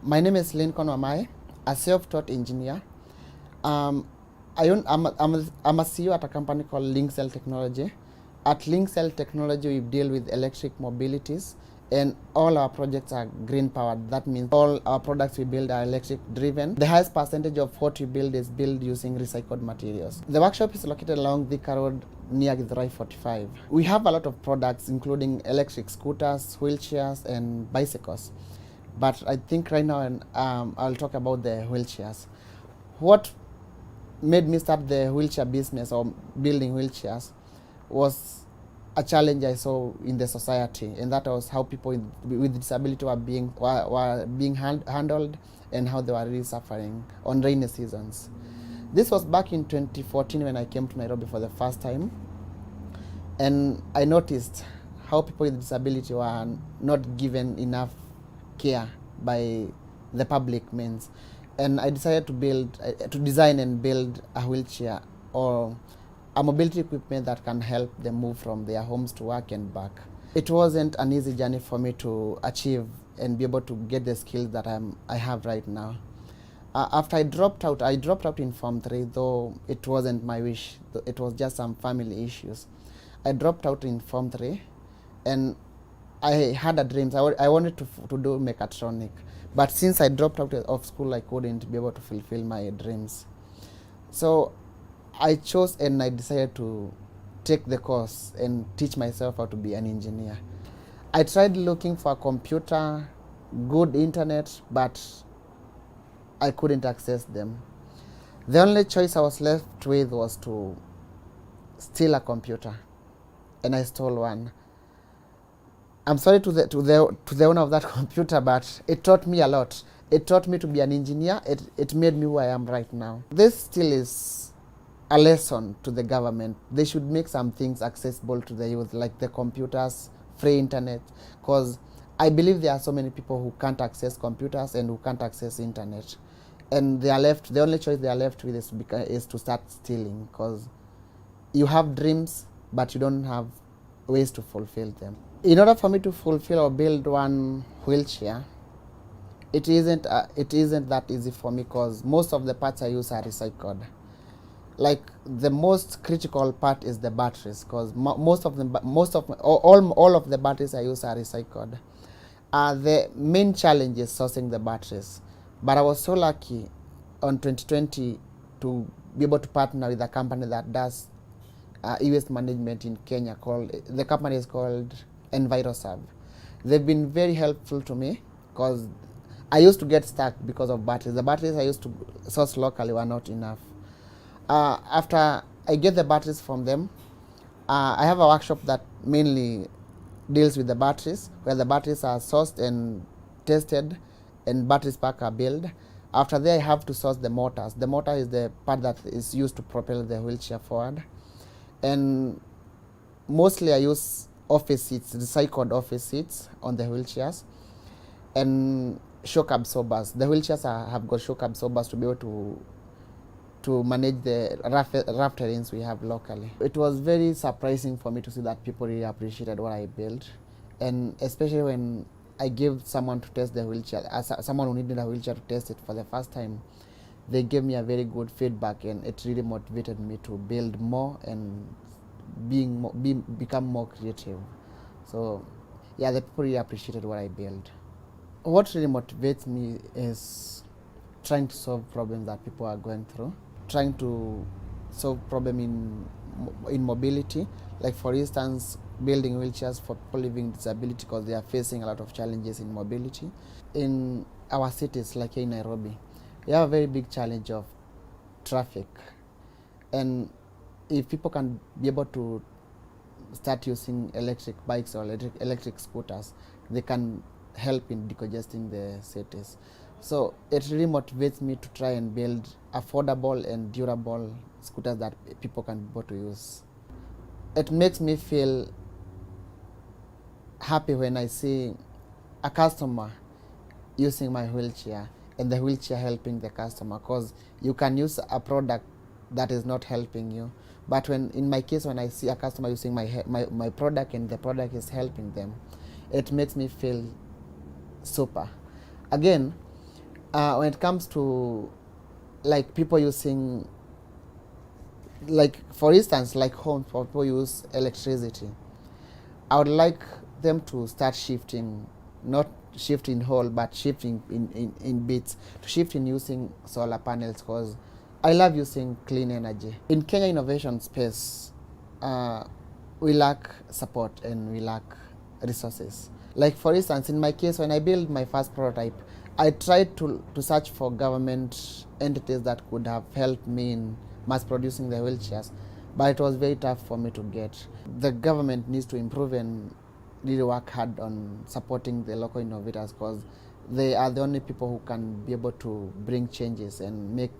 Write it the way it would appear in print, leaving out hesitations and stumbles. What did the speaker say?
My name is Lincoln Wamae, a self-taught engineer. Um, I'm a CEO at a company called Linkcell Technology. At Linkcell Technology, we deal with electric mobilities, and all our projects are green powered. That means all our products we build are electric driven. The highest percentage of what we build is built using recycled materials. The workshop is located along Thika Road near Githurai 45. We have a lot of products, including electric scooters, wheelchairs, and bicycles. But I think right now I'll talk about the wheelchairs. What made me start the wheelchair business or building wheelchairs was a challenge I saw in the society, and that was how people with disability were being handled and how they were really suffering on rainy seasons. This was back in 2014 when I came to Nairobi for the first time, and I noticed how people with disability were not given enough care by the public means, and I decided to design and build a wheelchair or a mobility equipment that can help them move from their homes to work and back. It wasn't an easy journey for me to achieve and be able to get the skills that I have right now. After I dropped out in Form 3, though it wasn't my wish. It was just some family issues. I dropped out in Form 3, and I had a dream. I wanted to do mechatronic, but since I dropped out of school, I couldn't be able to fulfill my dreams. So I chose and I decided to take the course and teach myself how to be an engineer. I tried looking for a computer, good internet, but I couldn't access them. The only choice I was left with was to steal a computer, and I stole one. I'm sorry to the owner of that computer, but it taught me a lot. It taught me to be an engineer. It made me who I am right now. This still is a lesson to the government. They should make some things accessible to the youth, like the computers, free internet, because I believe there are so many people who can't access computers and who can't access internet, and they are left. The only choice they are left with is to start stealing, because you have dreams, but you don't have ways to fulfill them. In order for me to fulfill or build one wheelchair, it isn't that easy for me, because most of the parts I use are recycled. Like the most critical part is the batteries, because all of the batteries I use are recycled. The main challenge is sourcing the batteries, but I was so lucky on 2020 to be able to partner with a company that does e-waste management in Kenya. The company is called EnviroServe. They've been very helpful to me, because I used to get stuck because of batteries. The batteries I used to source locally were not enough. After I get the batteries from them, I have a workshop that mainly deals with the batteries, where the batteries are sourced and tested and batteries pack are built. After that, I have to source the motors. The motor is the part that is used to propel the wheelchair forward. And mostly I use office seats, recycled office seats on the wheelchairs, and shock absorbers. The wheelchairs have got shock absorbers to be able to manage the rough terrains we have locally. It was very surprising for me to see that people really appreciated what I built, and especially when I gave someone to test the wheelchair, someone who needed a wheelchair to test it for the first time. They gave me a very good feedback, and it really motivated me to build more and become more creative. So yeah, the people really appreciated what I built. What really motivates me is trying to solve problems that people are going through, trying to solve problem in mobility, like for instance building wheelchairs for people living with disability, because they are facing a lot of challenges in mobility. In our cities like here in Nairobi, we have a very big challenge of traffic, and if people can be able to start using electric bikes or electric scooters, they can help in decongesting the cities. So it really motivates me to try and build affordable and durable scooters that people can be able to use. It makes me feel happy when I see a customer using my wheelchair and the wheelchair helping the customer, because you can use a product that is not helping you. But in my case, when I see a customer using my product and the product is helping them, it makes me feel super. Again, When it comes to like people using, like for instance, like homes for people use electricity, I would like them to start shifting, not shifting whole, but shifting in bits, to shift in using solar panels, because I love using clean energy. In Kenya innovation space, we lack support and we lack resources. Like for instance, in my case, when I built my first prototype, I tried to search for government entities that could have helped me in mass producing the wheelchairs, but it was very tough for me to get. The government needs to improve and really work hard on supporting the local innovators, because they are the only people who can be able to bring changes and make